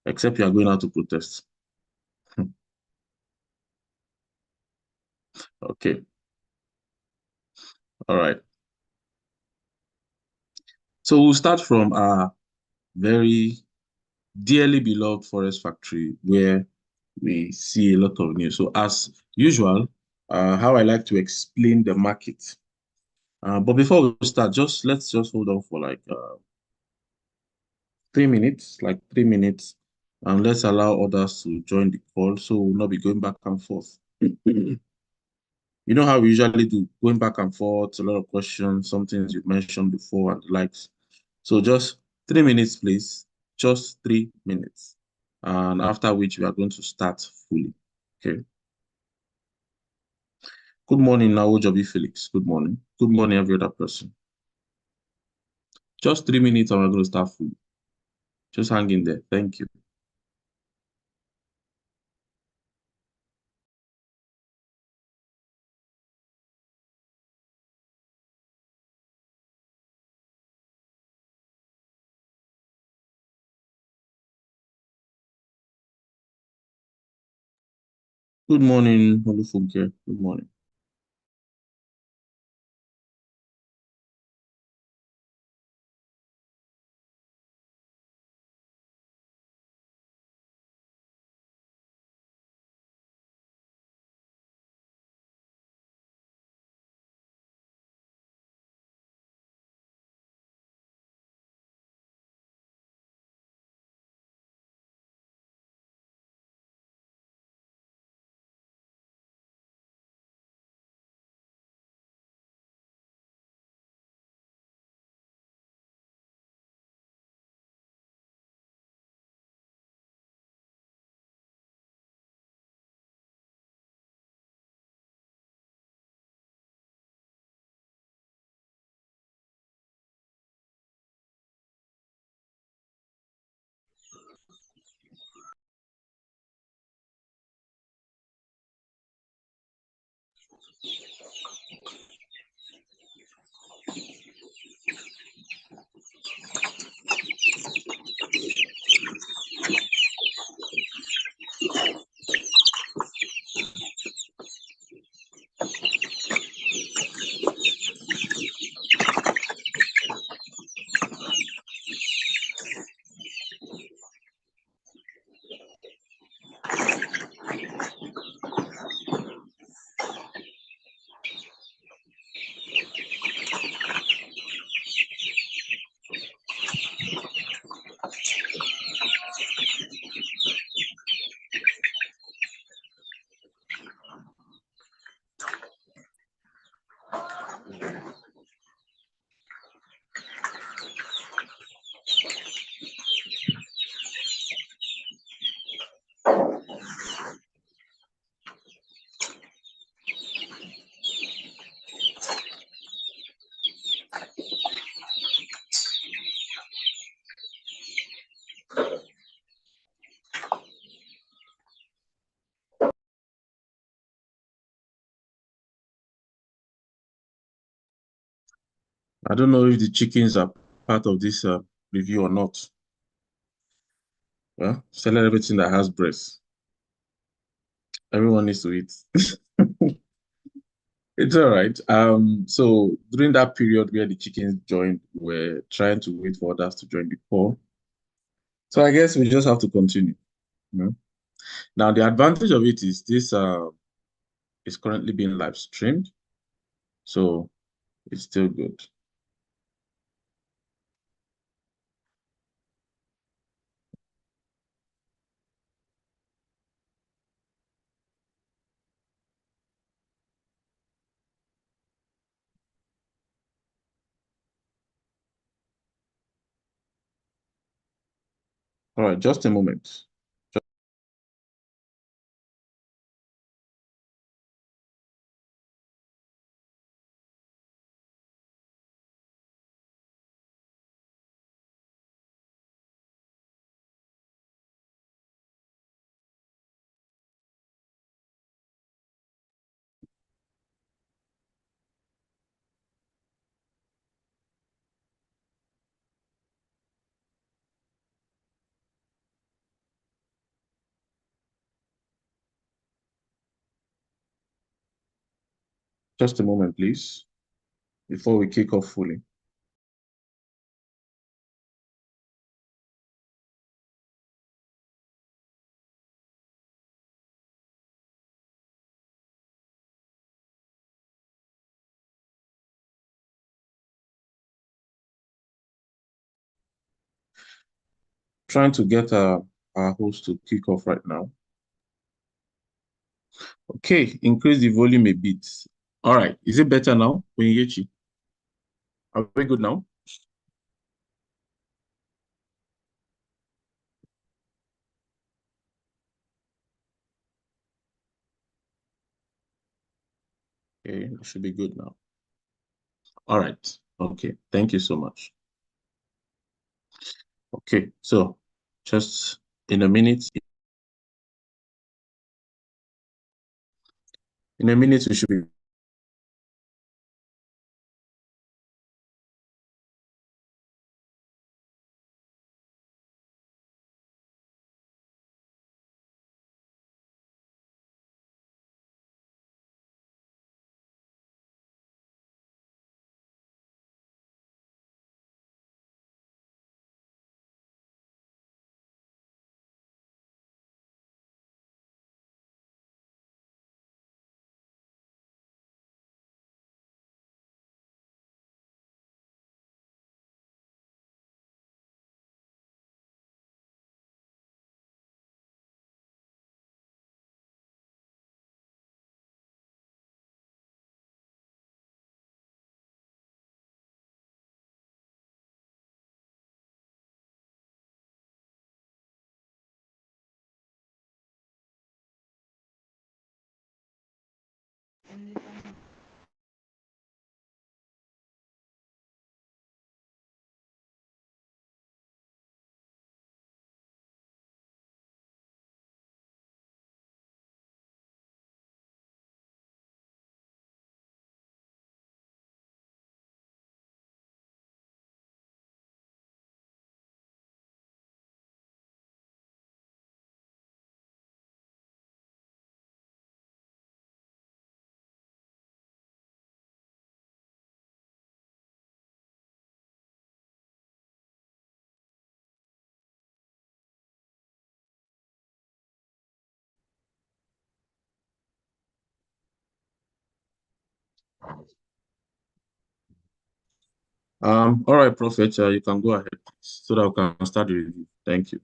except you are going out to protest. Okay, all right. So we'll start from our very dearly beloved forest factory where we see a lot of news. So as usual, how I like to explain the market. But before we start, let's just hold on for like 3 minutes, like 3 minutes, and let's allow others to join the call so we'll not be going back and forth. You know how we usually do, going back and forth, a lot of questions, some things you've mentioned before and the likes. So just 3 minutes, please. Just 3 minutes. And after which we are going to start fully. Okay. Good morning, Naojobi Felix. Good morning. Good morning, every other person. Just 3 minutes and we're going to start fully. Just hang in there. Thank you. Good morning, Olufunke. Good morning. I don't know if the chickens are part of this review or not. Well, selling everything that has breast. Everyone needs to eat. It's all right. So during that period where the chickens joined, we're trying to wait for others to join the call. So I guess we just have to continue. You know? Now the advantage of it is this is currently being live streamed, so it's still good. All right, just a moment. Just a moment, please, before we kick off fully. Trying to get our host to kick off right now. Okay, increase the volume a bit. All right, is it better now, Onyinyechi? Are we good now? Okay, it should be good now. All right. Okay, thank you so much. Okay, so just in a minute. In a minute, we should be. All right, Prophet, you can go ahead so that we can start the review. Thank you.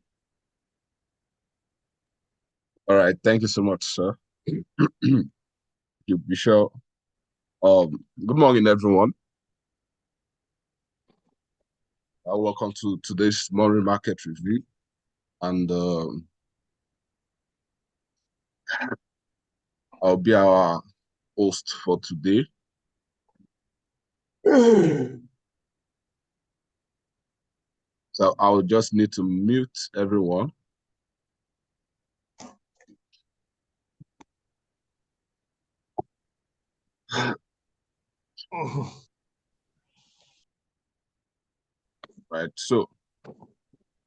All right, thank you so much, sir. You be sure. Good morning, everyone. Welcome to today's morning market review, and I'll be our host for today. So I'll just need to mute everyone. Right, so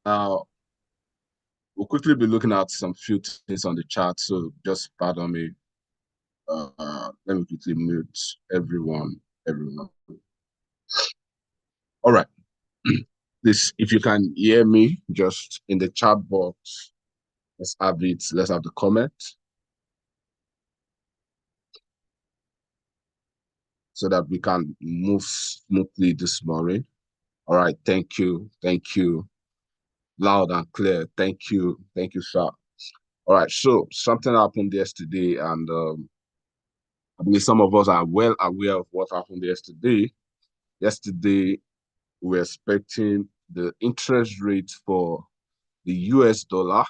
now we'll quickly be looking at some few things on the chart, so just pardon me. Let me quickly mute everyone. All right. This, if you can hear me, just in the chat box, let's have it. Let's have the comment so that we can move smoothly this morning. All right. Thank you. Thank you. Loud and clear. Thank you. Thank you, sir. All right. So something happened yesterday, and I believe some of us are well aware of what happened yesterday. Yesterday, we were expecting the interest rate for the US dollar,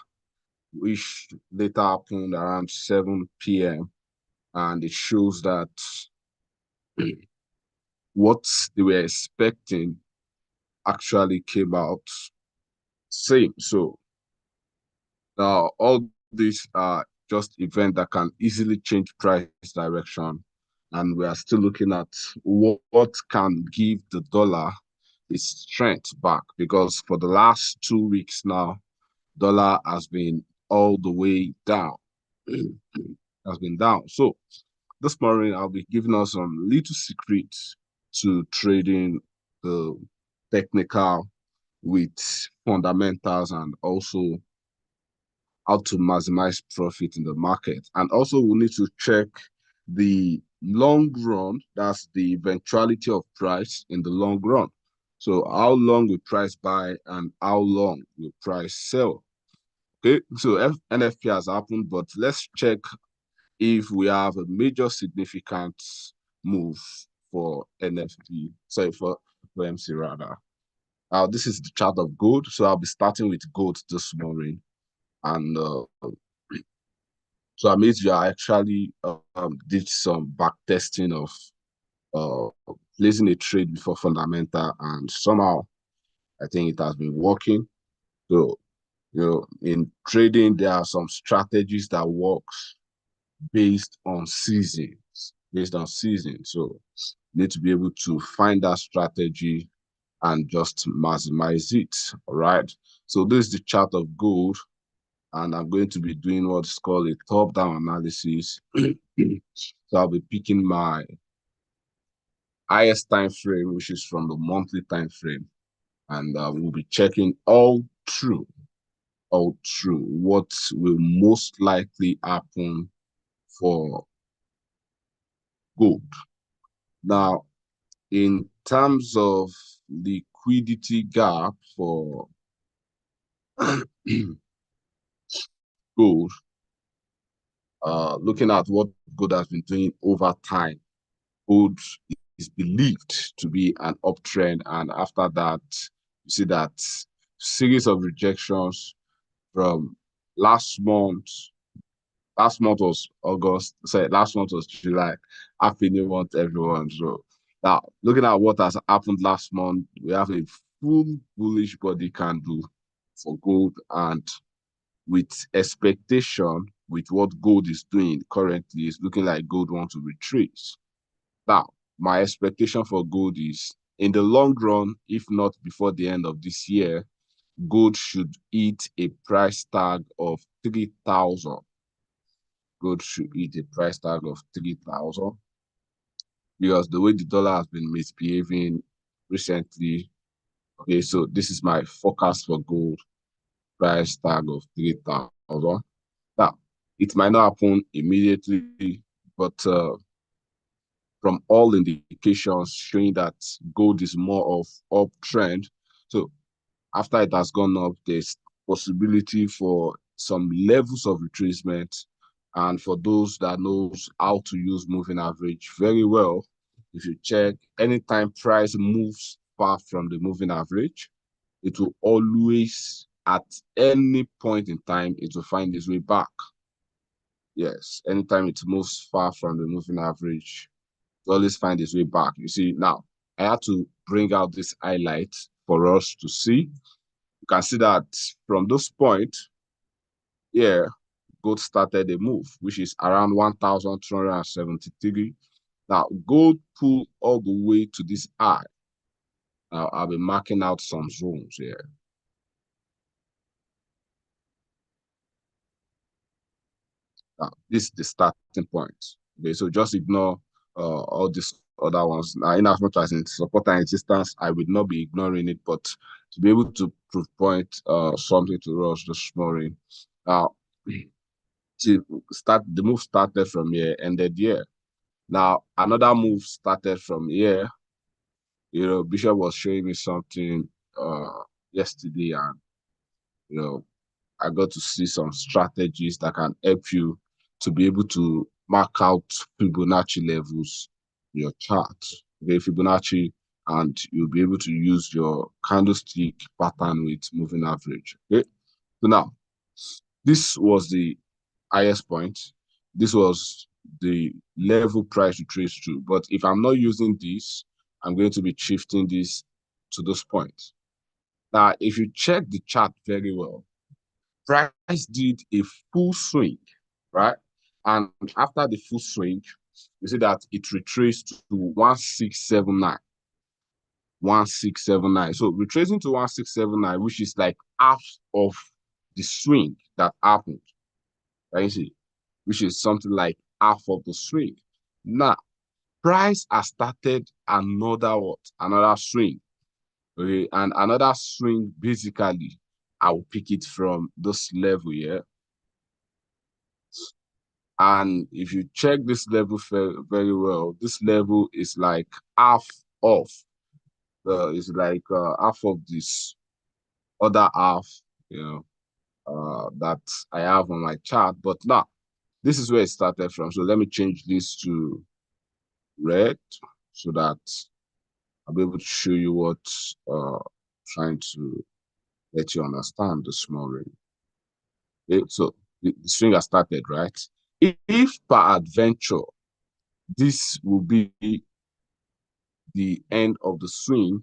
which later happened around 7 p.m. And it shows that what they were expecting actually came out same. So all these are just events that can easily change price direction. And we are still looking at what can give the dollar its strength back, because for the last 2 weeks now, dollar has been all the way down. Has been down. So this morning I'll be giving us some little secrets to trading the technical with fundamentals, and also how to maximize profit in the market. And also we need to check the long run, that's the eventuality of price in the long run. So how long will price buy and how long will price sell? Okay, so NFP has happened, but let's check if we have a major significant move for NFP, sorry, for MC rather. This is the chart of gold. So I'll be starting with gold this morning. And so Amazvia actually did some back testing of placing a trade before fundamental, and somehow I think it has been working. So, in trading, there are some strategies that works based on seasons, So you need to be able to find that strategy and just maximize it. All right. So this is the chart of gold, and I'm going to be doing what's called a top-down analysis. So I'll be picking my highest time frame, which is from the monthly time frame, and we'll be checking all through what will most likely happen for gold. Now, in terms of liquidity gap for gold, looking at what gold has been doing over time, gold is believed to be an uptrend, and after that, you see that series of rejections from last month. Last month was August. Sorry, last month was July. Happy New Month, everyone. So now, looking at what has happened last month, we have a full bullish body candle for gold, and with expectation with what gold is doing currently, it's looking like gold wants to retrace. Now, my expectation for gold is in the long run, if not before the end of this year, gold should hit a price tag of 3,000. Gold should hit a price tag of 3,000, because the way the dollar has been misbehaving recently. Okay, so this is my forecast for gold, price tag of 3,000. Now, it might not happen immediately, but from all indications showing that gold is more of uptrend. So after it has gone up, there's possibility for some levels of retracement. And for those that knows how to use moving average very well, if you check, anytime price moves far from the moving average, it will always, at any point in time, it will find its way back. Yes, anytime it moves far from the moving average, it will always find its way back. You see, now, I had to bring out this highlight for us to see. You can see that from this point, here, gold started a move, which is around 1,273. Now, gold pulled all the way to this high. Now, I'll be marking out some zones here. Now, this is the starting point. Okay, so just ignore all these other ones. Now, in as much as in support and resistance, I would not be ignoring it, but to be able to prove point something to us this morning. Now, the move started from here, ended here. Now, another move started from here. Bishop was showing me something yesterday, and I got to see some strategies that can help you to be able to mark out Fibonacci levels in your chart. Okay, Fibonacci, and you'll be able to use your candlestick pattern with moving average. Okay, so now this was the highest point. This was the level price to trace to. But if I'm not using this, I'm going to be shifting this to this point. Now, if you check the chart very well, price did a full swing, right? And after the full swing, you see that it retraced to 1679. 1679. So retracing to 1679, which is like half of the swing that happened. Right? You see, which is something like half of the swing. Now, price has started another what? Another swing. Okay, and another swing, basically, I will pick it from this level here. And if you check this level very well, this level is like half of it's like half of this other half, you know, that I have on my chart. But now, this is where it started from. So let me change this to red so that I'll be able to show you what trying to let you understand this morning. Okay, so the swing has started, right? If per adventure, this will be the end of the swing,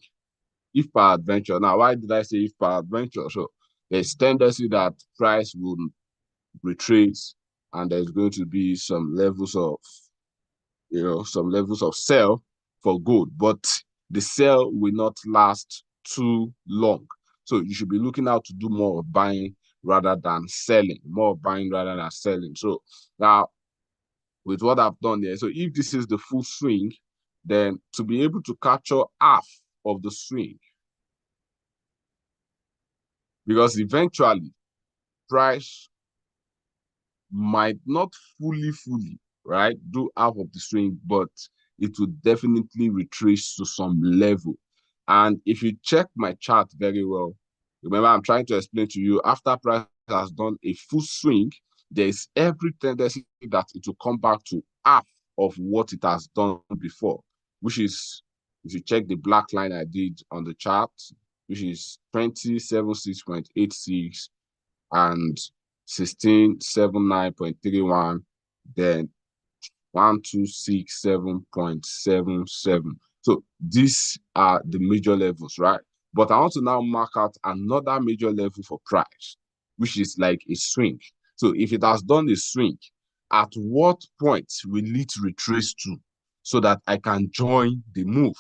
if per adventure. Now, why did I say if per adventure? So there's tendency that price will retrace and there's going to be some levels of, some levels of sell for gold, but the sell will not last too long. So you should be looking out to do more of buying rather than selling, more buying rather than selling. So now with what I've done here, so if this is the full swing, then to be able to capture half of the swing, because eventually price might not fully, right, do half of the swing, but it will definitely retrace to some level. And if you check my chart very well, remember I'm trying to explain to you, after price has done a full swing, there is every tendency that it will come back to half of what it has done before, which is, if you check the black line I did on the chart, which is 2076.86 and 1679.31, then 1267.77. So these are the major levels, right? But I want to now mark out another major level for price, which is like a swing. So if it has done a swing, at what point will it retrace to so that I can join the move?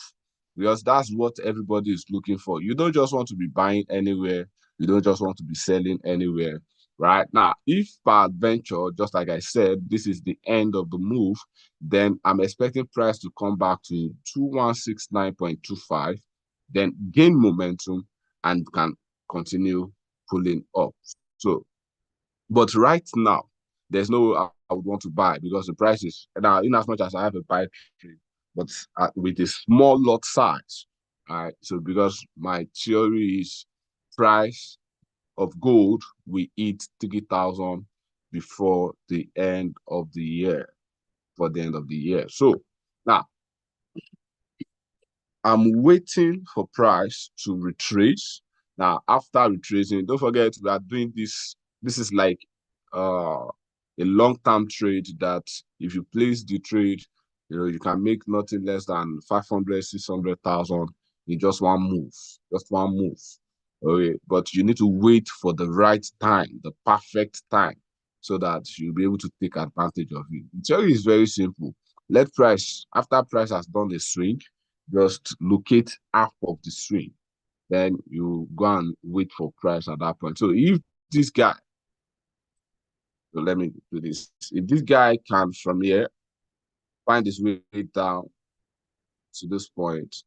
Because that's what everybody is looking for. You don't just want to be buying anywhere. You don't just want to be selling anywhere, right? Now, if per adventure, just like I said, this is the end of the move, then I'm expecting price to come back to 2169.25, then gain momentum and can continue pulling up. So, but right now, there's no way I would want to buy because the price is now, in as much as I have a buy trade, but with a small lot size. All right. So, because my theory is price of gold will hit 3,000 before the end of the year. For the end of the year. So now I'm waiting for price to retrace. Now, after retracing, don't forget we are doing this. This is like a long-term trade that if you place the trade, you can make nothing less than 500, 600,000 in just one move. Just one move. Okay, but you need to wait for the right time, the perfect time, so that you'll be able to take advantage of it. The theory is very simple. Let price, after price has done the swing, just locate half of the swing. Then you go and wait for price at that point. So if this guy, so let me do this. If this guy can from here find his way down to this point,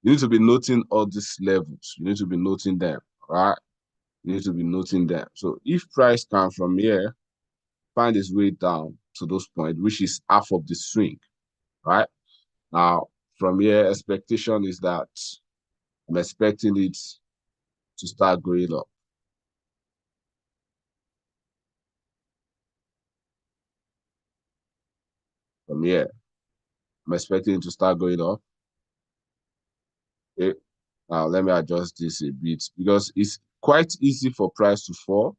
you need to be noting all these levels. You need to be noting them, right? You need to be noting them. So if price can from here find his way down to those points, which is half of the swing, right? Now, from here, expectation is that I'm expecting it to start going up. From here, I'm expecting it to start going up. Okay. Now, let me adjust this a bit because it's quite easy for price to fall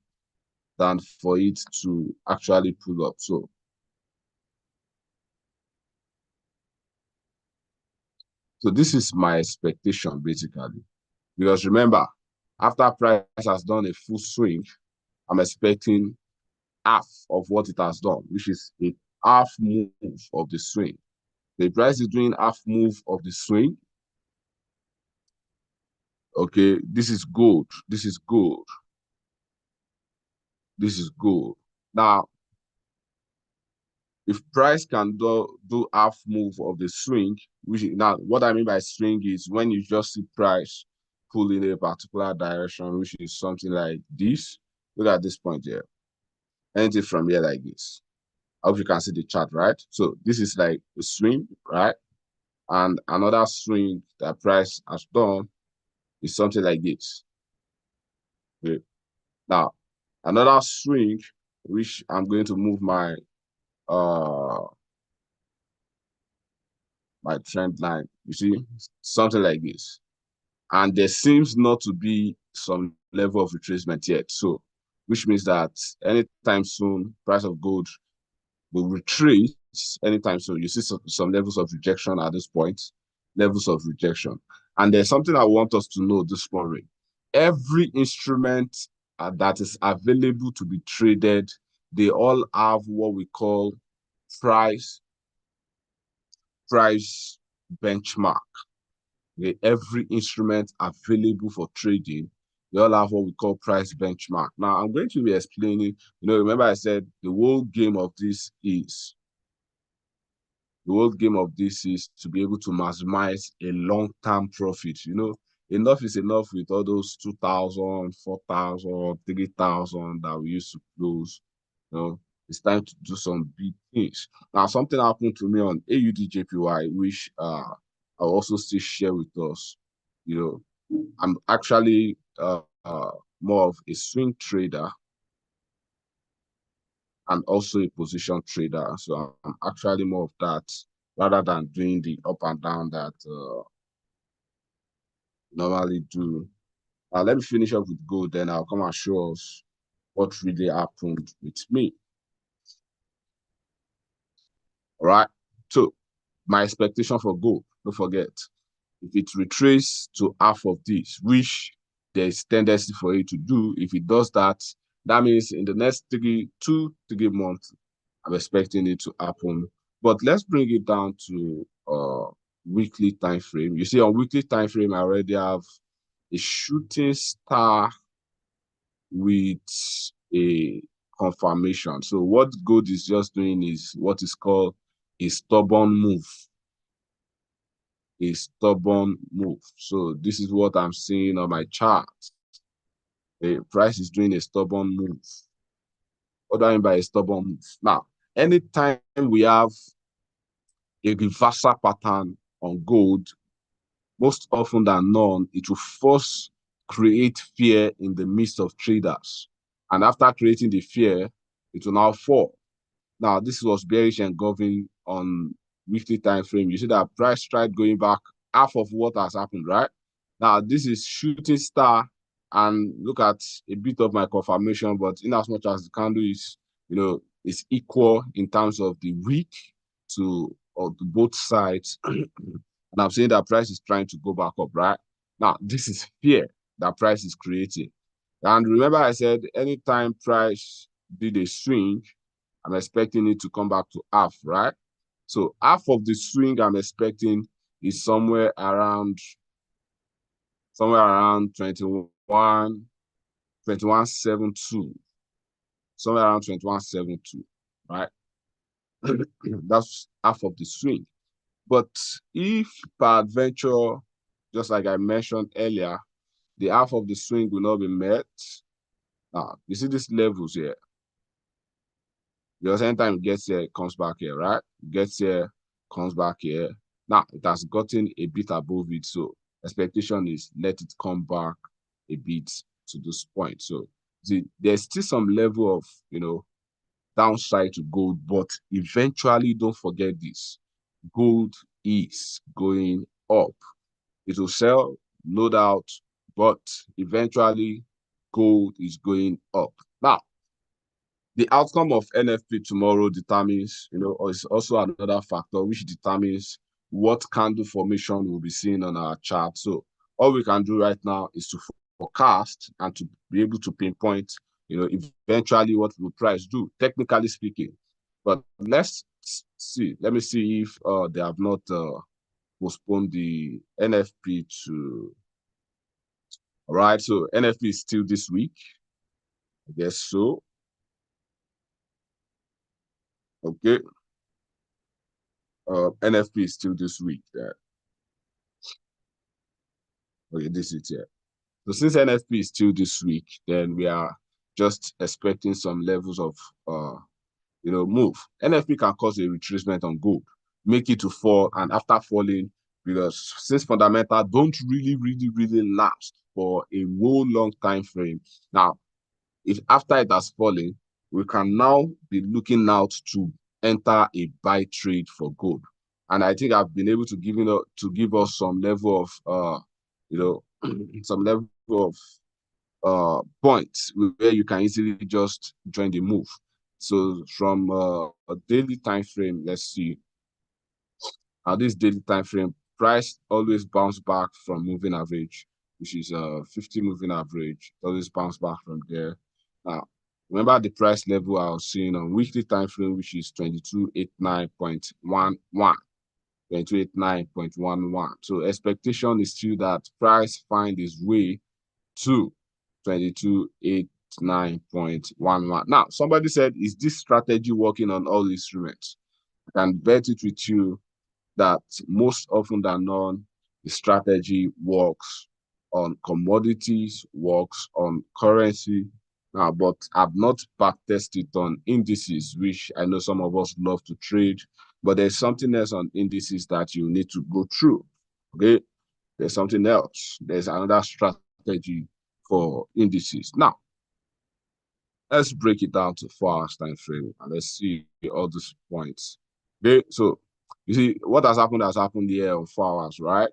than for it to actually pull up. So this is my expectation, basically. Because remember, after price has done a full swing, I'm expecting half of what it has done, which is a half move of the swing. The price is doing half move of the swing. Okay, this is gold. This is gold. This is gold. Now, If price can do half move of the swing, which now what I mean by swing is when you just see price pull in a particular direction, which is something like this. Look at this point here. Anything from here like this. I hope you can see the chart, right? So this is like a swing, right? And another swing that price has done is something like this. Okay. Now, another swing, which I'm going to move uh my trend line. You see, something like this. And there seems not to be some level of retracement yet. So, which means that anytime soon, price of gold will retrace anytime soon. You see some levels of rejection at this point, levels of rejection. And there's something I want us to know this morning. Every instrument that is available to be traded, they all have what we call price benchmark. Okay, every instrument available for trading, they all have what we call price benchmark. Now, I'm going to be explaining, remember I said the whole game of this is to be able to maximize a long-term profit. Enough is enough with all those 2,000, 4,000, 3,000 that we used to close. It's time to do some big things. Now, something happened to me on AUDJPY, which I'll also still share with us. I'm actually more of a swing trader and also a position trader. So I'm actually more of that rather than doing the up and down that normally do. Let me finish up with gold, then I'll come and show us what really happened with me. All right. So my expectation for gold, don't forget, if it retraces to half of this, which there's tendency for it to do, if it does that, that means in the next 2 to 3 months, I'm expecting it to happen. But let's bring it down to weekly time frame. You see, on weekly time frame, I already have a shooting star with a confirmation. So what gold is just doing is what is called a stubborn move. A stubborn move. So this is what I'm seeing on my chart. The price is doing a stubborn move. What do I mean by a stubborn move? Now, anytime we have a reversal pattern on gold, most often than not, it will first create fear in the midst of traders. And after creating the fear, it will now fall. Now, this was bearish engulfing on weekly time frame. You see that price tried going back half of what has happened, right? Now, this is shooting star, and look at a bit of my confirmation, but in as much as the candle is, is equal in terms of the week to both sides, and I'm saying that price is trying to go back up, right? Now, this is fear that price is creating. And remember I said anytime price did a swing, I'm expecting it to come back to half, right? So half of the swing I'm expecting is somewhere around 21.72, somewhere around 21.72, right? That's half of the swing. But if peradventure, just like I mentioned earlier, the half of the swing will not be met. Now, you see these levels here. Because anytime it gets here, it comes back here, right? It gets here, comes back here. Now, it has gotten a bit above it. So expectation is let it come back a bit to this point. So there's still some level of, downside to gold, but eventually don't forget this. Gold is going up. It will sell, no doubt, but eventually gold is going up. Now, the outcome of NFP tomorrow determines, is also another factor which determines what candle formation we'll be seeing on our chart. So all we can do right now is to forecast and to be able to pinpoint, eventually what will price do, technically speaking. But let's see. Let me see if they have not postponed the NFP to. All right, so NFP is still this week. I guess so. Okay. NFP is still this week. Okay, this is it. So since NFP is still this week, then we are just expecting some levels of move. NFP can cause a retracement on gold, make it to fall, and after falling, because since fundamentals don't really last for a whole long time frame. Now, if after it has fallen, we can now be looking out to enter a buy trade for gold. And I think I've been able to give us some level of some level of points where you can easily just join the move. So from a daily time frame, let's see. This daily time frame, price always bounce back from moving average, which is 50 moving average. Always bounce back from there. Now, remember the price level I was seeing on weekly time frame, which is 2289.11. 2289.11. So expectation is still that price find its way to 2289.11. Now, somebody said, is this strategy working on all instruments? I can bet it with you that most often than not, the strategy works on commodities, works on currency. But I've not backtested on indices, which I know some of us love to trade, but there's something else on indices that you need to go through. Okay, there's something else. There's another strategy for indices. Now, let's break it down to 4 hours time frame and let's see all these points. Okay, so you see what has happened here on 4 hours, right?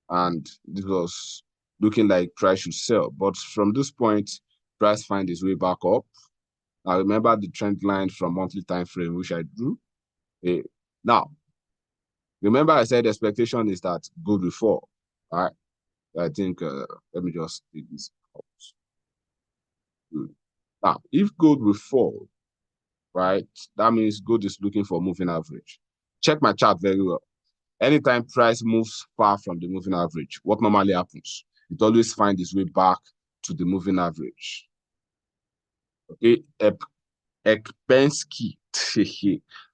And this was looking like price should sell, but from this point, price find its way back up. Now remember the trend line from monthly time frame, which I drew. Now, remember I said expectation is that gold will fall, right? I think let me just take this out. Good. Now, if gold will fall, right, that means gold is looking for moving average. Check my chart very well. Anytime price moves far from the moving average, what normally happens? It always finds its way back to the moving average. Okay, Ekpensky.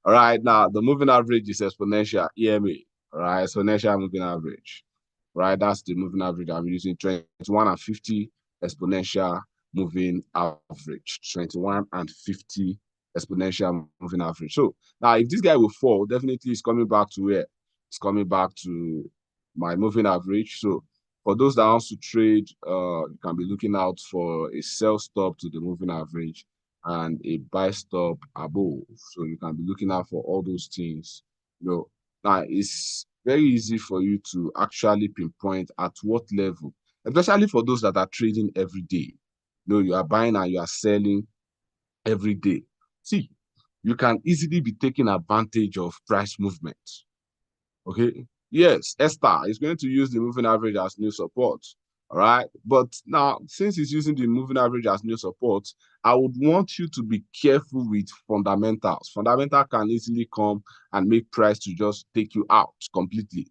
All right, now the moving average is exponential, EMA. All right, exponential moving average. Right, that's the moving average I'm using, 21 and 50 exponential moving average, 21 and 50 exponential moving average. So now if this guy will fall, definitely it's coming back to where? It's coming back to my moving average. So for those that want to trade, you can be looking out for a sell stop to the moving average and a buy stop above. So you can be looking out for all those things. Now it's very easy for you to actually pinpoint at what level, especially for those that are trading every day. You are buying and you are selling every day. See, you can easily be taking advantage of price movement. Okay. Yes, Esther is going to use the moving average as new support. All right. But now, since it's using the moving average as new support, I would want you to be careful with fundamentals. Fundamental can easily come and make price to just take you out completely.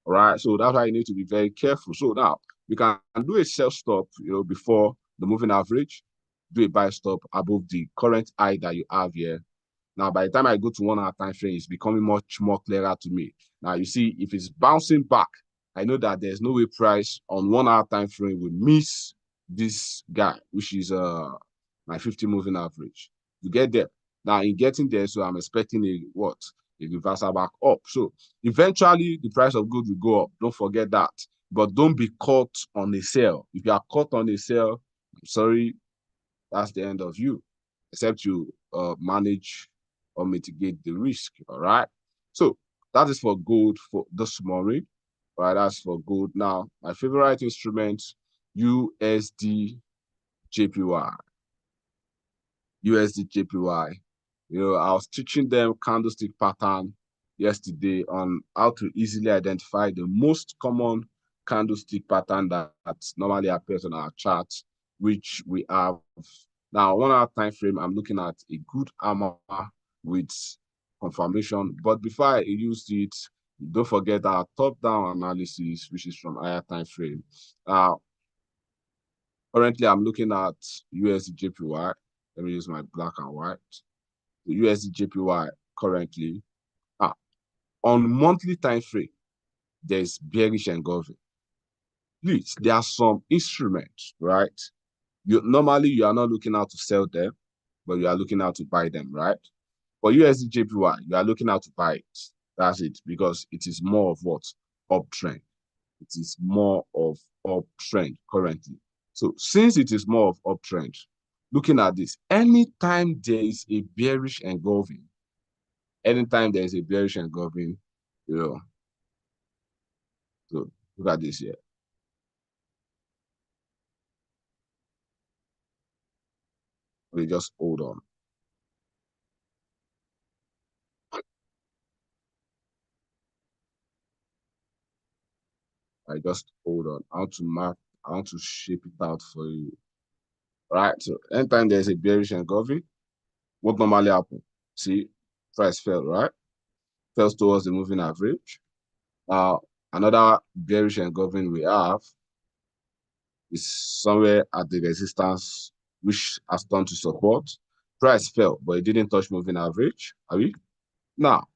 All right. So that's why you need to be very careful. So now you can do a sell stop, before the moving average, do a buy stop above the current high that you have here. Now, by the time I go to 1 hour time frame, it's becoming much more clearer to me. Now, you see, if it's bouncing back, I know that there's no way price on 1 hour time frame will miss this guy, which is my 50 moving average. You get there. Now, in getting there, so I'm expecting a reversal back up. So eventually, the price of gold will go up. Don't forget that. But don't be caught on a sell. If you are caught on a sell, I'm sorry, that's the end of you, except you manage or mitigate the risk. All right. So that is for gold for this morning. All right. That's for gold. Now, my favorite instrument, USD JPY. USD JPY. I was teaching them candlestick pattern yesterday on how to easily identify the most common candlestick pattern that normally appears on our chart, which we have. Now, 1 hour time frame, I'm looking at a good armor with confirmation. But before I use it, don't forget our top-down analysis, which is from higher time frame. Currently, I'm looking at USD JPY. Let me use my black and white. The USD JPY currently. on monthly time frame, there's bearish engulfing. Please, there are some instruments, right? Normally you are not looking out to sell them, but you are looking out to buy them, right? For USD JPY, you are looking out to buy it. That's it, because it is more of what? Uptrend. It is more of uptrend currently. So since it is more of uptrend, looking at this, anytime there is a bearish engulfing, you know, so look at this here. We just hold on. I just hold on. I want to shape it out for you. Right. So anytime there's a bearish engulfing, what normally happens? See, price fell, right? Fell towards the moving average. Now, another bearish engulfing we have is somewhere at the resistance, which has turned to support. Price fell, but it didn't touch moving average. Are we? Now,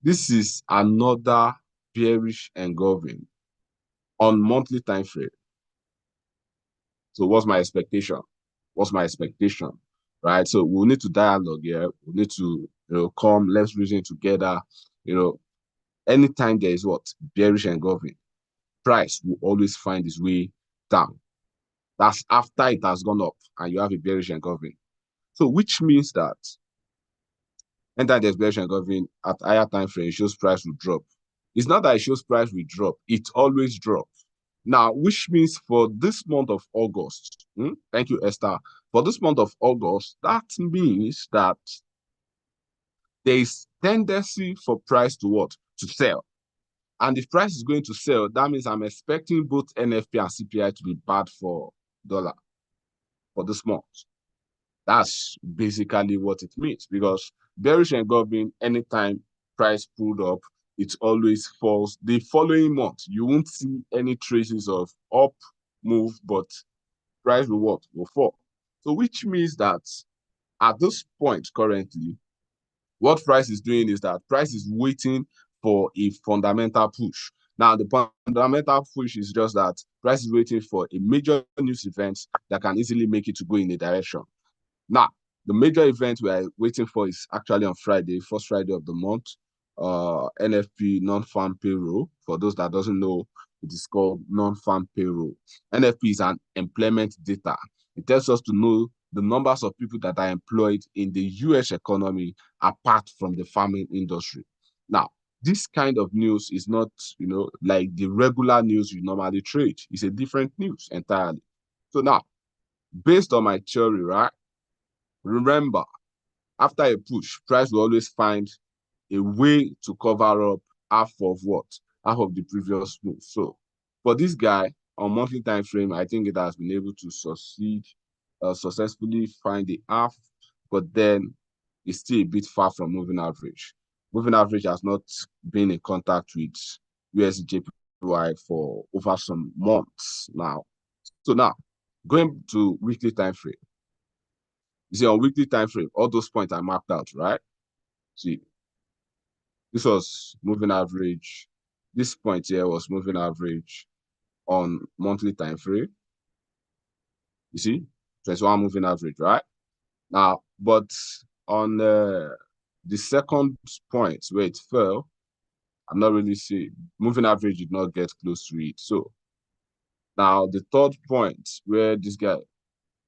this is another bearish engulfing on monthly time frame. So what's my expectation? What's my expectation? Right? So we'll need to dialogue here. We need to, come, let's reason together. Anytime there is what? Bearish engulfing, price will always find its way down. That's after it has gone up and you have a bearish engulfing. So which means that anytime there's bearish engulfing at higher time frame, it shows price will drop. It's not that it shows price will drop, it always drops. Now, which means for this month of August, thank you, Esther. For this month of August, that means that there is tendency for price to what? To sell. And if price is going to sell, that means I'm expecting both NFP and CPI to be bad for dollar for this month. That's basically what it means, because bearish engulfing, anytime price pulled up, it always falls. The following month, you won't see any traces of up move, but price will what? Will fall. So which means that at this point currently, what price is doing is that price is waiting for a fundamental push. Now, the fundamental push is just that price is waiting for a major news event that can easily make it to go in a direction. Now, the major event we are waiting for is actually on Friday, first Friday of the month, NFP, non-farm payroll. For those that doesn't know, it is called non-farm payroll. NFP is an employment data. It tells us to know the numbers of people that are employed in the US economy apart from the farming industry. Now, this kind of news is not, like the regular news you normally trade. It's a different news entirely. So now, based on my theory, right? Remember, after a push, price will always find a way to cover up half of what? Half of the previous move. So for this guy on monthly time frame, I think it has been able to successfully find the half, but then it's still a bit far from moving average. Moving average has not been in contact with USD JPY for over some months now. So now, going to weekly time frame. You see, on weekly time frame, all those points are mapped out, right? See, this was moving average. This point here was moving average on monthly time frame. You see, 21 moving average, right? Now, but on the second point where it fell, I'm not really seeing moving average did not get close to it. So now the third point where this guy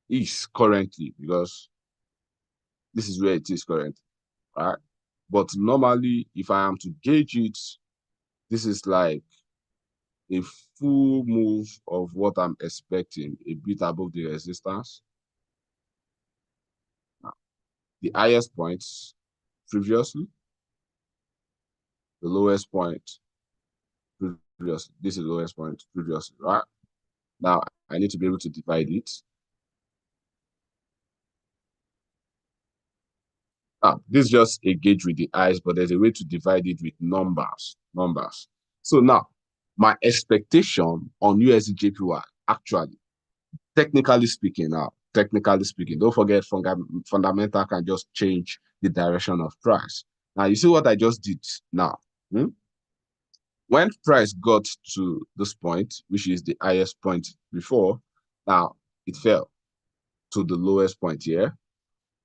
is currently, because this is where it is currently, right? But normally, if I am to gauge it, this is like a full move of what I'm expecting, a bit above the resistance. Now, the highest points previously, the lowest point previously. This is the lowest point previously, right? Now, I need to be able to divide it. This is just a gauge with the eyes, but there's a way to divide it with numbers. So now, my expectation on USD JPY, actually, technically speaking, don't forget fundamental can just change the direction of price. Now, you see what I just did now? When price got to this point, which is the highest point before, now it fell to the lowest point here.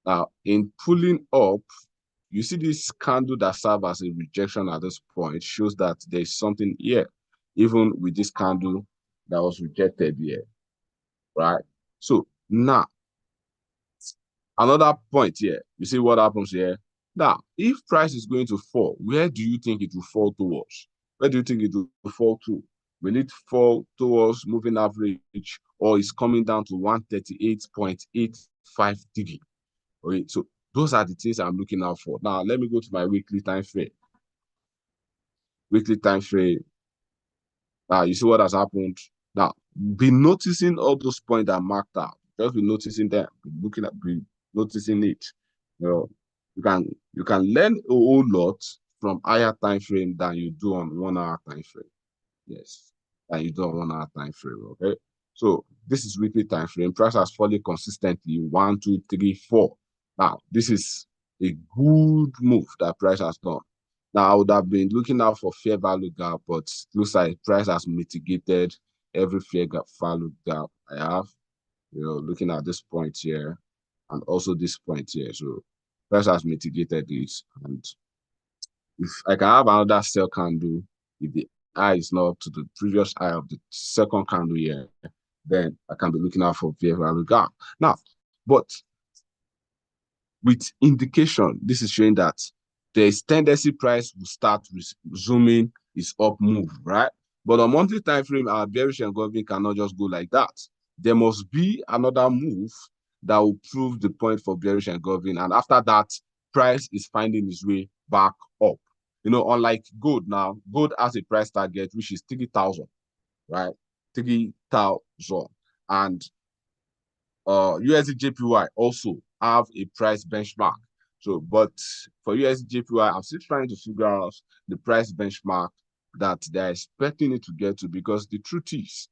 Now, in pulling up, you see this candle that serves as a rejection at this point shows that there's something here, even with this candle that was rejected here, right? So now, another point here, you see what happens here? Now, if price is going to fall, where do you think it will fall towards? Where do you think it will fall to? Will it fall towards moving average, or is coming down to 138.85 degree? Okay, so those are the things I'm looking out for. Now, let me go to my weekly time frame. Weekly time frame. Now, you see what has happened? Now, be noticing all those points that are marked out. Just be noticing them, be noticing it. You know, you can learn a whole lot from higher time frame than you do on 1 hour time frame. Yes, than you do on 1 hour time frame. Okay. So this is weekly time frame. Price has fallen consistently 1, 2, 3, 4. Now, this is a good move that price has done. Now, I would have been looking out for fair value gap, but looks like price has mitigated every fair value gap I have. You know, looking at this point here and also this point here. So price has mitigated this. And if I can have another sell candle, if the high is not up to the previous high of the second candle here, then I can be looking out for fair value gap. Now, but with indication, this is showing that there's tendency price will start resuming its up move, right? But on monthly time frame, our bearish engulfing cannot just go like that. There must be another move that will prove the point for bearish engulfing, and after that, price is finding its way back up. You know, unlike gold now, gold has a price target which is 3,000, right? 3,000, and USD JPY also have a price benchmark. So, but for USD JPY, I'm still trying to figure out the price benchmark that they're expecting it to get to, because the truth is,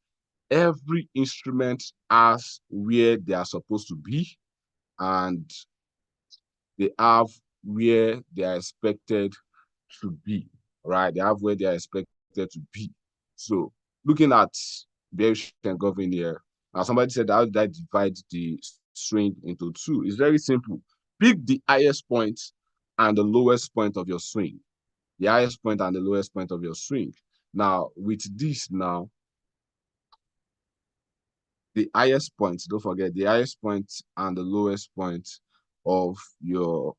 every instrument has where they are supposed to be, and they have where they are expected to be, right? They have where they are expected to be. So, looking at bearish engulfing here, now somebody said, how did I divide the swing into two? It's very simple. Pick the highest point and the lowest point of your swing. The highest point and the lowest point of your swing. Now, with this now, the highest point, don't forget, the highest point and the lowest point of your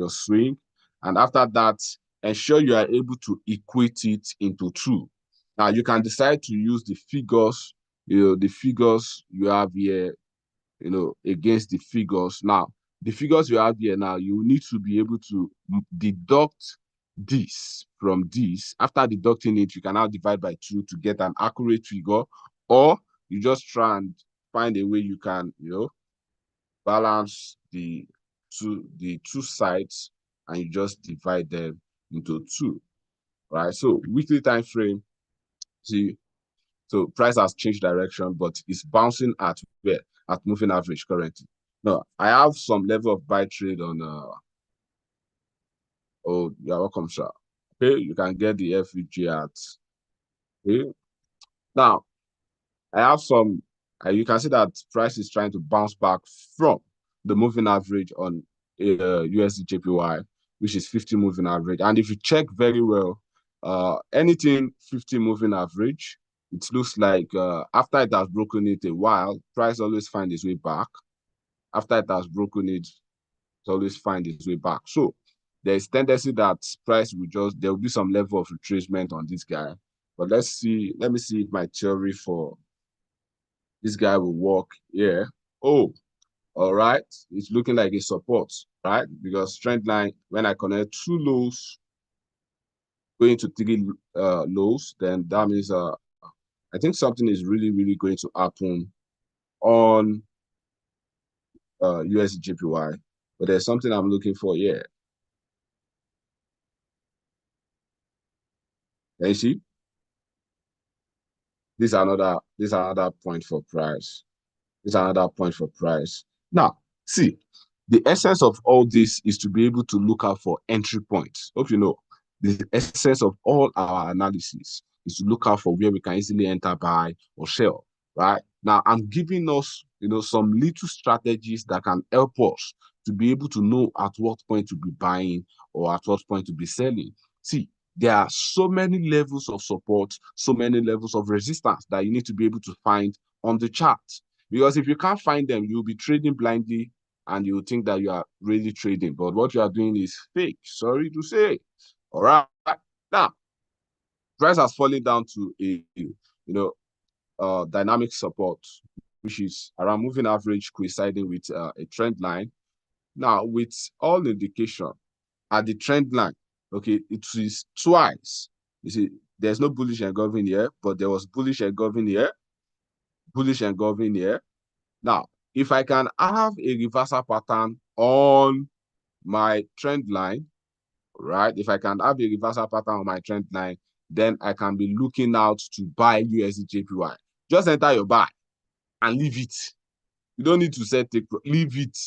swing. And after that, ensure you are able to equate it into two. Now, you can decide to use the figures, the figures you have here, against the figures. Now, the figures you have here now, you need to be able to deduct this from this. After deducting it, you can now divide by 2 to get an accurate figure, or you just try and find a way you can, balance the two sides, and you just divide them into 2, right? So weekly time frame, see, so price has changed direction, but it's bouncing at where? At moving average currently. Now, I have some level of buy trade on, oh, you're welcome, sir. Okay, you can get the FVG at, okay. Now, I have some, you can see that price is trying to bounce back from the moving average on USD JPY, which is 50 moving average. And if you check very well, anything 50 moving average, it looks like after it has broken it a while, price always finds its way back. After it has broken it, it always finds its way back. So there's tendency that price will there will be some level of retracement on this guy. But let me see if my theory for this guy will work here. Oh, all right. It's looking like a support, right? Because trend line, when I connect 2 lows going to 3 lows, then that means I think something is really, really going to happen on USD JPY. But there's something I'm looking for here. Can you see? This is another point for price. This is another point for price. Now, see, The essence of all this is to be able to look out for entry points. Hope you know, the essence of all our analysis is to look out for where we can easily enter, buy or sell, right? Now, I'm giving us, some little strategies that can help us to be able to know at what point to be buying or at what point to be selling. See, there are so many levels of support, so many levels of resistance that you need to be able to find on the chart. Because if you can't find them, you'll be trading blindly and you think that you are really trading. But what you are doing is fake. Sorry to say. All right. Now, price has fallen down to a dynamic support, which is around moving average coinciding with a trend line. Now, with all indication at the trend line, okay, it is twice. You see, there's no bullish engulfing here, but there was bullish engulfing here, bullish engulfing here. Now, if I can have a reversal pattern on my trend line, right? If I can have a reversal pattern on my trend line, then I can be looking out to buy USD-JPY. Just enter your buy and leave it. You don't need to set take, leave it.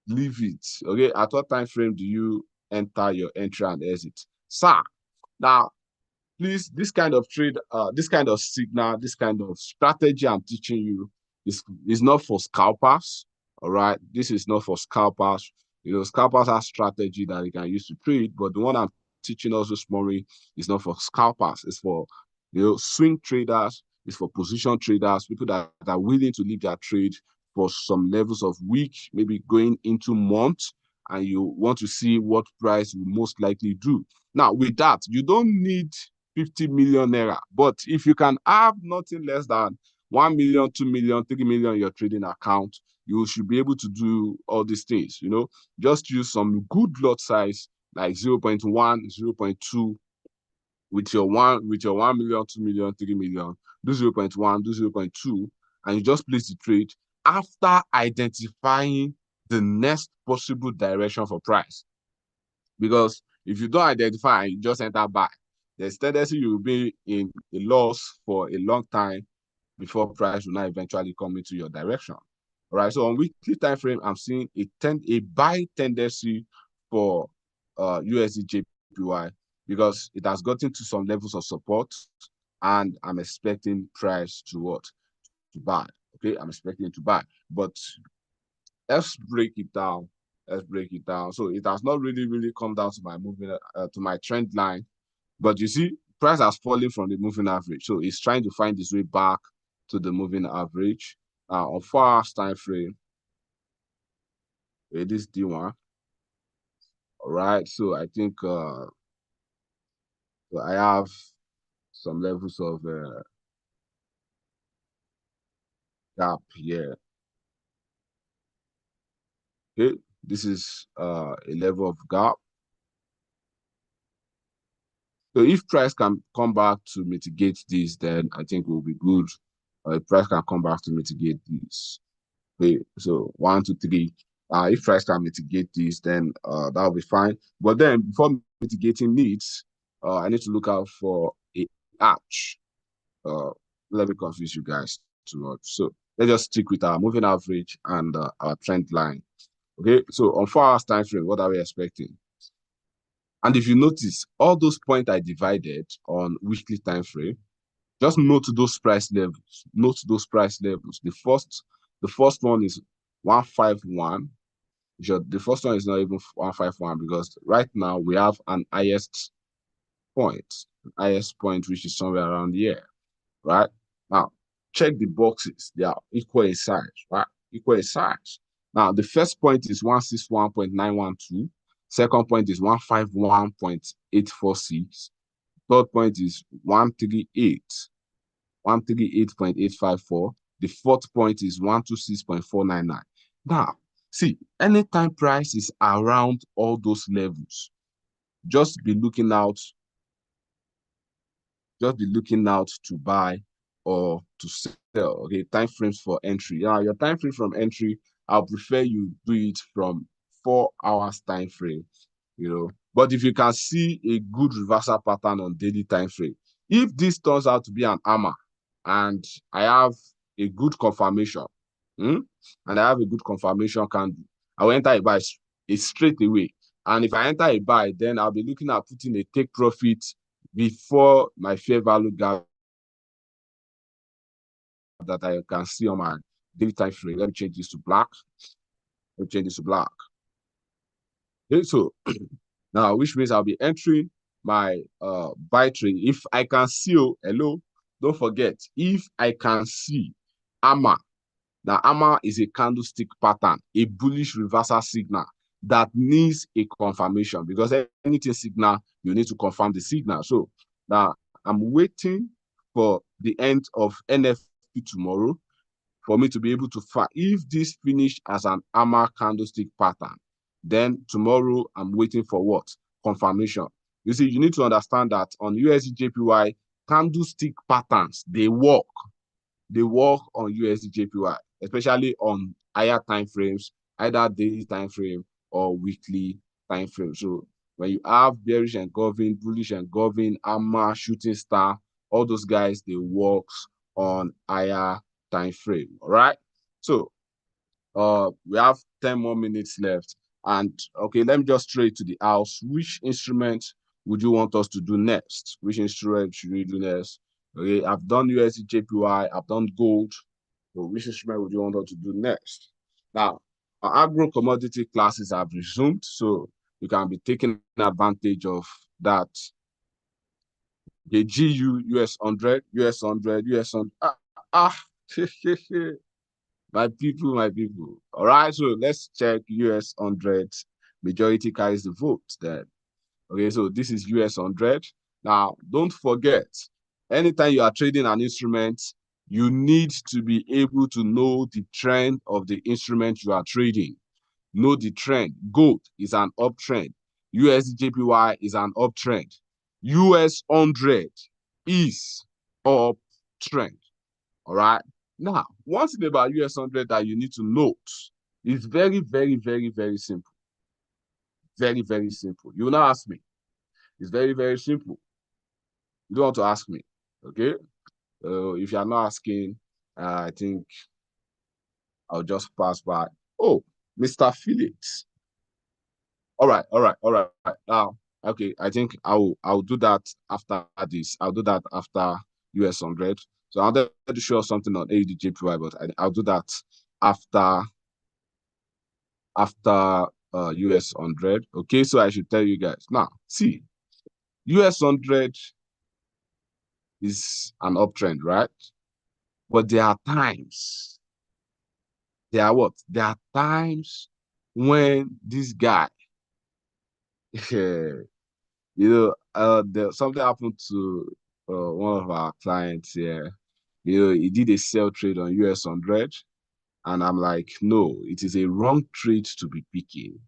Leave it. Okay. At what time frame do you enter your entry and exit? Sir, now, please, this kind of trade, this kind of signal, this kind of strategy I'm teaching you is not for scalpers. All right. This is not for scalpers. Scalpers have strategy that they can use to trade, but the one I'm teaching us this morning is not for scalpers. It's for swing traders, it's for position traders, people that are willing to leave their trade for some levels of week, maybe going into months, and you want to see what price will most likely do. Now, with that, you don't need 50 million naira. But if you can have nothing less than 1 million, 2 million, 3 million in your trading account, you should be able to do all these things. Just use some good lot size like 0.1, 0.2 with your 1 million, 2 million, 3 million, do 0.1, do 0.2, and you just place the trade after identifying the next possible direction for price. Because if you don't identify and you just enter buy, there's tendency you will be in a loss for a long time before price will not eventually come into your direction. All right. So on weekly time frame, I'm seeing a buy tendency for USD-JPY because it has gotten to some levels of support, and I'm expecting price to what? To buy. Okay, I'm expecting it to buy. But let's break it down. Let's break it down. So it has not really come down to my to my trend line. But you see, price has fallen from the moving average. So it's trying to find its way back to the moving average. On 4 hours time frame, it is D1. All right. So I think I have some levels of gap here. Okay. This is a level of gap. So if price can come back to mitigate this, then I think we'll be good. If price can come back to mitigate this. Okay, so 1, 2, 3. If price can mitigate this, then that'll be fine. But then before mitigating needs, I need to look out for a arch. Let me confuse you guys too much. So let's just stick with our moving average and our trend line. Okay, so on 4 hours time frame, what are we expecting? And if you notice, all those points I divided on weekly time frame, just note those price levels. Note those price levels. The first one is 151. The first one is not even 151 because right now we have an highest point, which is somewhere around here, right? Now, check the boxes. They are equal in size, right? Equal in size. Now, the first point is 161.912. Second point is 151.846. Third point is 138.854. The fourth point is 126.499. Now, see, anytime price is around all those levels, just be looking out to buy or to sell. Okay, time frames for entry. Yeah, your time frame from entry, I'll prefer you do it from 4 hours time frame. But if you can see a good reversal pattern on daily time frame, if this turns out to be an hammer and I have a good confirmation, and I have a good confirmation candle, I will enter a buy straight away. And if I enter a buy, then I'll be looking at putting a take profit before my fair value gap that I can see on my daily time frame. Let me change this to black. Let me change this to black. Okay, so now, which means I'll be entering my buy trade. If I can see, hello, don't forget, if I can see AMA. Now, AMA is a candlestick pattern, a bullish reversal signal that needs a confirmation, because anything signal, you need to confirm the signal. So now I'm waiting for the end of NFP tomorrow for me to be able to find if this finish as an AMA candlestick pattern. Then tomorrow I'm waiting for what? Confirmation. You see, you need to understand that on USD/JPY, candlestick patterns, they work. They work on USD/JPY, especially on higher time frames, either daily time frame or weekly time frame. So when you have bearish engulfing, bullish engulfing, AMA, shooting star, all those guys, they work on higher time frame. All right. So we have 10 more minutes left. And okay, let me just straight to the house. Which instrument would you want us to do next? Which instrument should we do next? Okay, I've done USD/JPY, I've done gold. So which instrument would you want us to do next? Now, our agro commodity classes have resumed, so you can be taking advantage of that. The GU, US 100, US 100, US 100. My people, my people. All right, so let's check US 100. Majority carries the vote then. Okay, so this is US 100. Now, don't forget, anytime you are trading an instrument, you need to be able to know the trend of the instrument you are trading. Know the trend. Gold is an uptrend. USD/JPY is an uptrend. US 100 is uptrend. All right. Now, one thing about US 100 that you need to note is very, very, very, very simple. Very, very simple. You will not ask me. It's very, very simple. You don't want to ask me. Okay. If you are not asking, I think I'll just pass by. Oh, Mr. Felix. All right. Now, okay, I think I'll do that after this. I'll do that after US 100. So I wanted to show something on AUD/JPY, but I'll do that after US 100. Okay, so I should tell you guys. Now, see, US 100 is an uptrend, right? But there are times, there are times when this guy, something happened to one of our clients here. He did a sell trade on US 100. And I'm like, no, it is a wrong trade to be picking.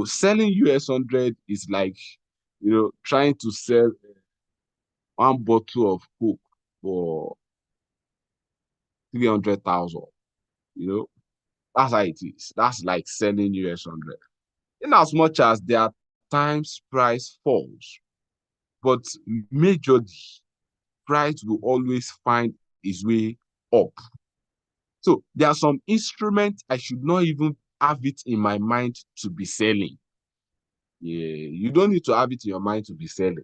Selling US 100 is like, trying to sell one bottle of Coke for 300,000. That's how it is. That's like selling US 100. In as much as there are times price falls, but majorly price will always find its way up. So there are some instruments I should not even have it in my mind to be selling. Yeah, you don't need to have it in your mind to be selling.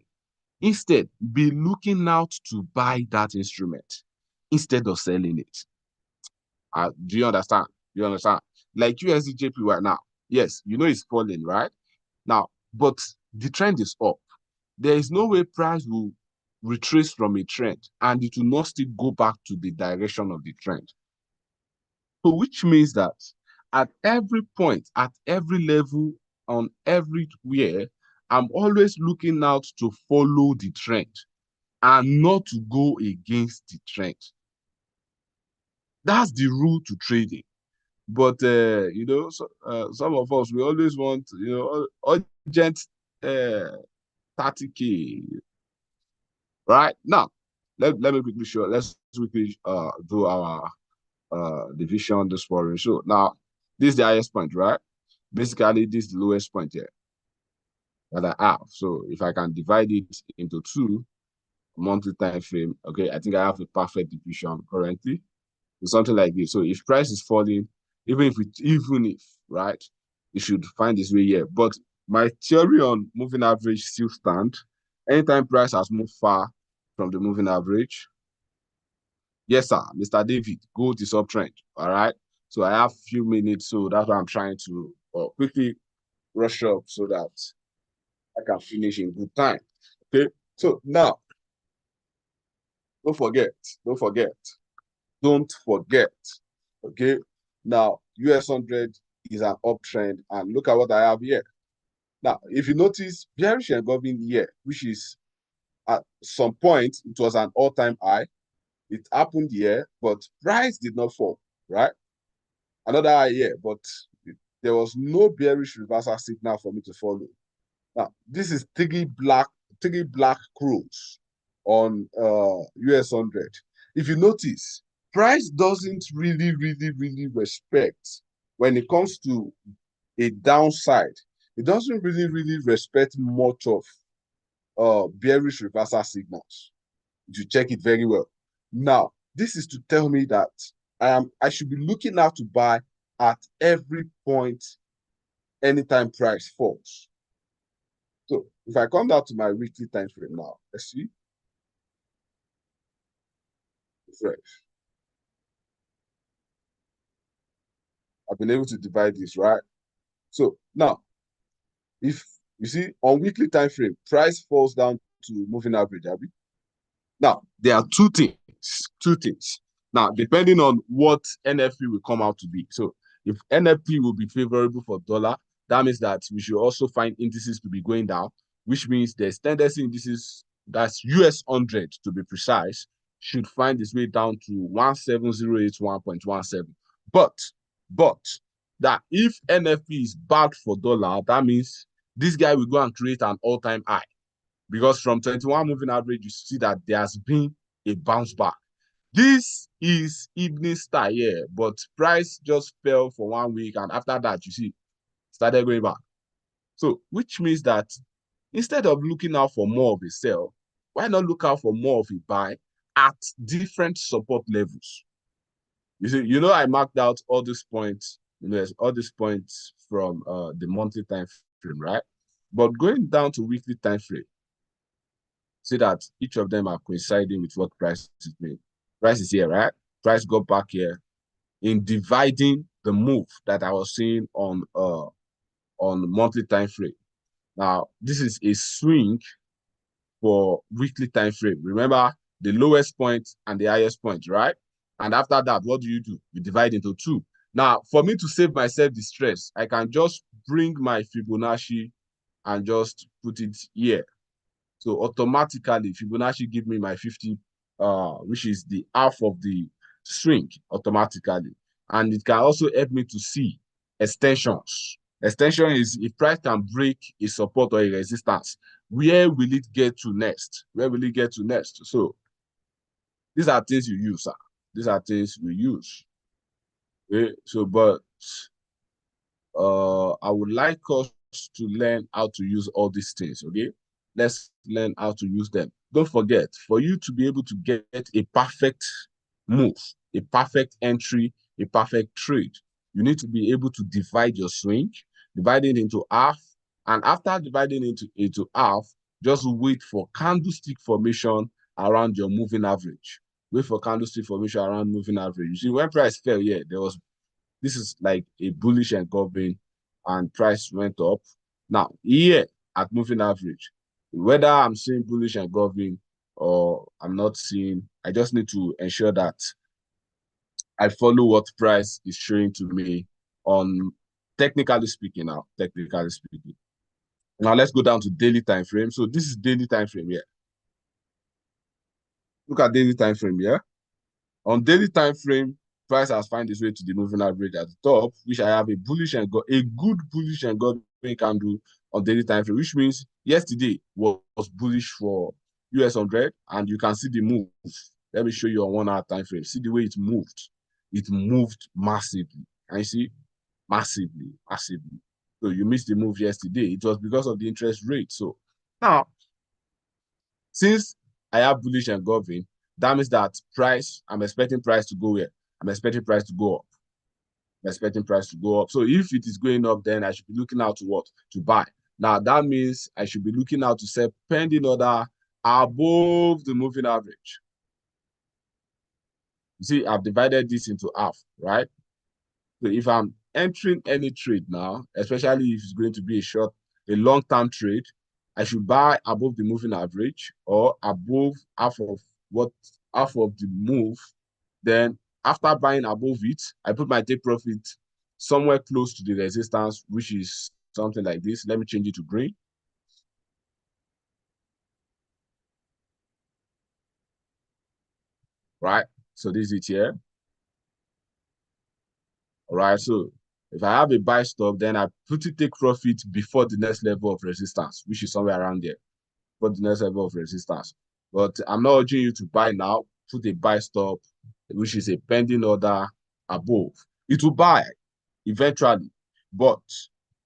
Instead, be looking out to buy that instrument instead of selling it. Do you understand? You understand? Like USD/JPY now. Yes, it's falling, right? Now, but the trend is up. There is no way price will retrace from a trend and it will not still go back to the direction of the trend. So which means that at every point, at every level, on everywhere, I'm always looking out to follow the trend and not to go against the trend. That's the rule to trading. But some of us, we always want urgent 30K. Right now, let me quickly show. Let's quickly do our division this morning. So now this is the highest point, right? Basically, this is the lowest point here that I have. So if I can divide it into 2 monthly time frame, okay, I think I have a perfect division currently. It's something like this. So if price is falling, even if right, it should find its way here. But my theory on moving average still stand. Anytime price has moved far from the moving average, yes, sir, Mr. David, gold is uptrend. All right. So I have a few minutes, so that's why I'm trying to quickly rush up so that I can finish in good time. Okay. So now, don't forget, don't forget, don't forget. Okay. Now, US 100 is an uptrend, and look at what I have here. Now, if you notice, bearish engulfing here, which is at some point, it was an all-time high. It happened here, but price did not fall, right? Another high here, but there was no bearish reversal signal for me to follow. Now, this is three black crows on US 100. If you notice, price doesn't really respect when it comes to a downside. It doesn't really respect much of bearish reversal signals. You check it very well. Now, this is to tell me that I should be looking out to buy at every point anytime price falls. So if I come down to my weekly time frame now, let's see. Refresh. I've been able to divide this, right? So now, if you see on weekly time frame, price falls down to moving average, Abby. Now, there are two things. Two things. Now, depending on what NFP will come out to be. So if NFP will be favorable for dollar, that means that we should also find indices to be going down, which means there's tendency indices, that's US 100 to be precise, should find its way down to 17081.17. But that if NFP is bad for dollar, that means this guy will go and create an all-time high. Because from 21 moving average, you see that there has been a bounce back. This is evening star here, but price just fell for 1 week, and after that, you see, started going back. So, which means that instead of looking out for more of a sell, why not look out for more of a buy at different support levels? You see, I marked out all these points, all these points from the monthly time frame, right? But going down to weekly time frame, see that each of them are coinciding with what price is doing. Price is here, right? Price got back here in dividing the move that I was seeing on monthly time frame. Now, this is a swing for weekly time frame. Remember the lowest point and the highest point, right? And after that, what do? You divide into two. Now, for me to save myself the stress, I can just bring my Fibonacci and just put it here. So automatically, Fibonacci give me my 50, which is the half of the swing automatically. And it can also help me to see extensions. Extension is if price can break a support or a resistance, where will it get to next? Where will it get to next? So these are things you use, sir. These are things we use. Okay? So, but I would like us to learn how to use all these things, okay? Let's learn how to use them. Don't forget, for you to be able to get a perfect move, a perfect entry, a perfect trade, you need to be able to divide your swing, divide it into half, and after dividing it into half, just wait for candlestick formation around your moving average. Wait for candlestick formation around moving average. You see, when price fell here, this is like a bullish engulfing and price went up. Now, here at moving average, whether I'm seeing bullish engulfing or I'm not seeing, I just need to ensure that I follow what price is showing to me on technically speaking now, technically speaking. Now, let's go down to daily time frame. So this is daily time frame here. Look at daily time frame here. On daily time frame, price has found its way to the moving average at the top, which I have a good bullish engulfing candle on daily time frame, which means yesterday was bullish for US 100, and you can see the move. Let me show you on 1 hour time frame. See the way it moved. It moved massively. And you see, massively. So you missed the move yesterday. It was because of the interest rate. So now, since I have bullish engulfing, that means that I'm expecting price to go where? I'm expecting price to go up. expecting price to go up. So if it is going up, then I should be looking out to what? To buy. Now that means I should be looking out to set pending order above the moving average. You see, I've divided this into half, right? So if I'm entering any trade now, especially if it's going to be a long-term trade, I should buy above the moving average or above half of the move. Then after buying above it, I put my take profit somewhere close to the resistance, which is something like this. Let me change it to green. Right? So this is it here. All right. So if I have a buy stop, then I put it take profit before the next level of resistance, which is somewhere around there, for the next level of resistance. But I'm not urging you to buy now. Put a buy stop, which is a pending order above. It will buy eventually, but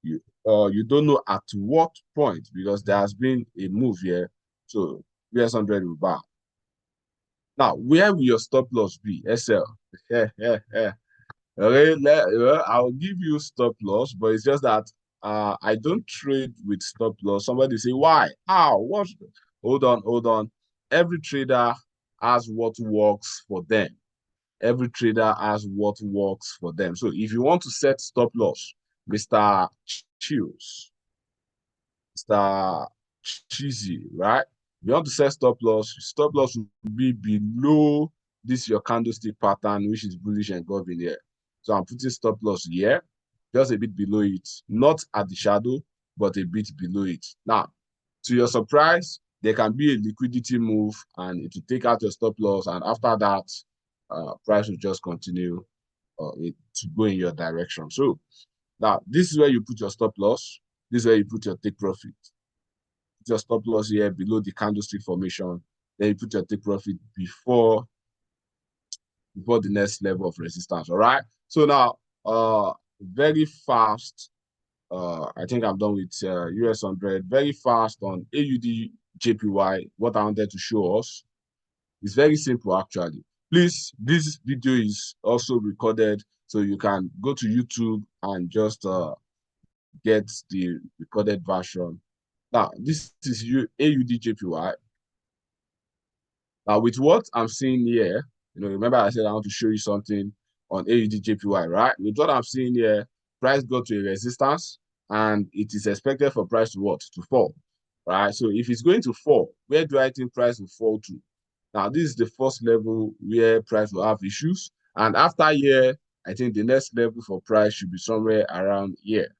you don't know at what point, because there has been a move here. So US 100 will buy. Now, where will your stop loss be? SL. Okay, I'll give you stop loss, but it's just that I don't trade with stop loss. Somebody say, why? How? What? Hold on. Every trader has what works for them. Every trader has what works for them. So if you want to set stop loss, Mr. Chills, Mr. Cheesy, right? If you want to set stop loss will be below this your candlestick pattern, which is bullish and engulfing here. So I'm putting stop loss here, just a bit below it, not at the shadow, but a bit below it. Now, to your surprise, there can be a liquidity move and it will take out your stop loss. And after that, price will just continue to go in your direction. So now this is where you put your stop loss. This is where you put your take profit. Put your stop loss here below the candlestick formation. Then you put your take profit before the next level of resistance. All right. So now, very fast. I think I'm done with US 100. Very fast on AUD JPY. What I wanted to show us is very simple, actually. Please, this video is also recorded, so you can go to YouTube and just get the recorded version. Now, this is AUD JPY. Now, with what I'm seeing here, remember I said I want to show you something on AUD JPY, right? With what I'm seeing here, price got to a resistance, and it is expected for price to what? To fall, right? So if it's going to fall, where do I think price will fall to? Now, this is the first level where price will have issues. And after here, I think the next level for price should be somewhere around here.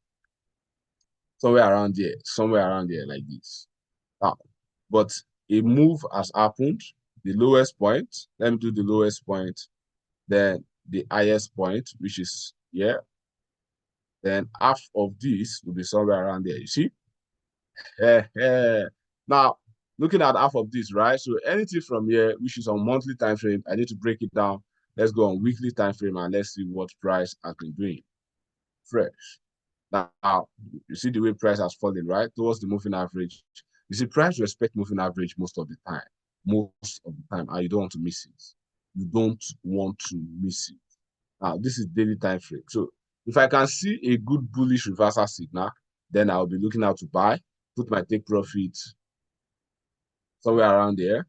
Somewhere around here, like this. Now, but a move has happened. The lowest point, let me do the lowest point, then the highest point, which is here. Then half of this will be somewhere around there. You see? Now, looking at half of this, right? So anything from here, which is on monthly time frame, I need to break it down. Let's go on weekly time frame and let's see what price has been doing. Fresh. Now, you see the way price has fallen, right? Towards the moving average. You see, price respect moving average most of the time. Most of the time, and you don't want to miss it. You don't want to miss it. Now, this is daily time frame. So if I can see a good bullish reversal signal, then I'll be looking out to buy, put my take profit somewhere around there,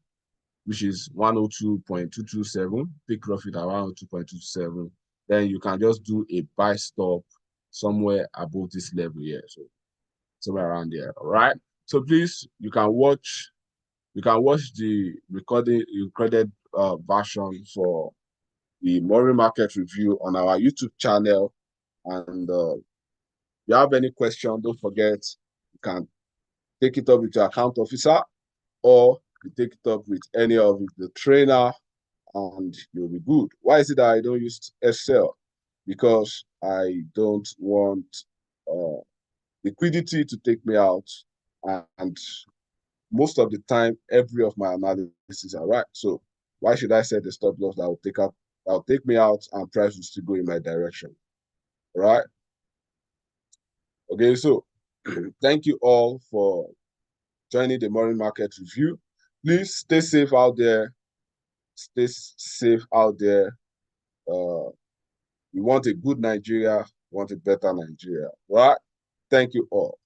which is 102.227, take profit around 2.27. Then you can just do a buy stop somewhere above this level here. So somewhere around there. All right. So please, you can watch the recorded version for the Murray Market Review on our YouTube channel. And if you have any question, don't forget, you can take it up with your account officer, or you take it up with any of the trainer, and you'll be good. Why is it that I don't use Excel? Because I don't want liquidity to take me out, and most of the time, every of my analysis are right. So why should I set a stop loss that will take me out and price will still go in my direction? All right. Okay, so thank you all for joining the Murray Market Review. Please stay safe out there. Stay safe out there. We want a good Nigeria, we want a better Nigeria, right? Thank you all.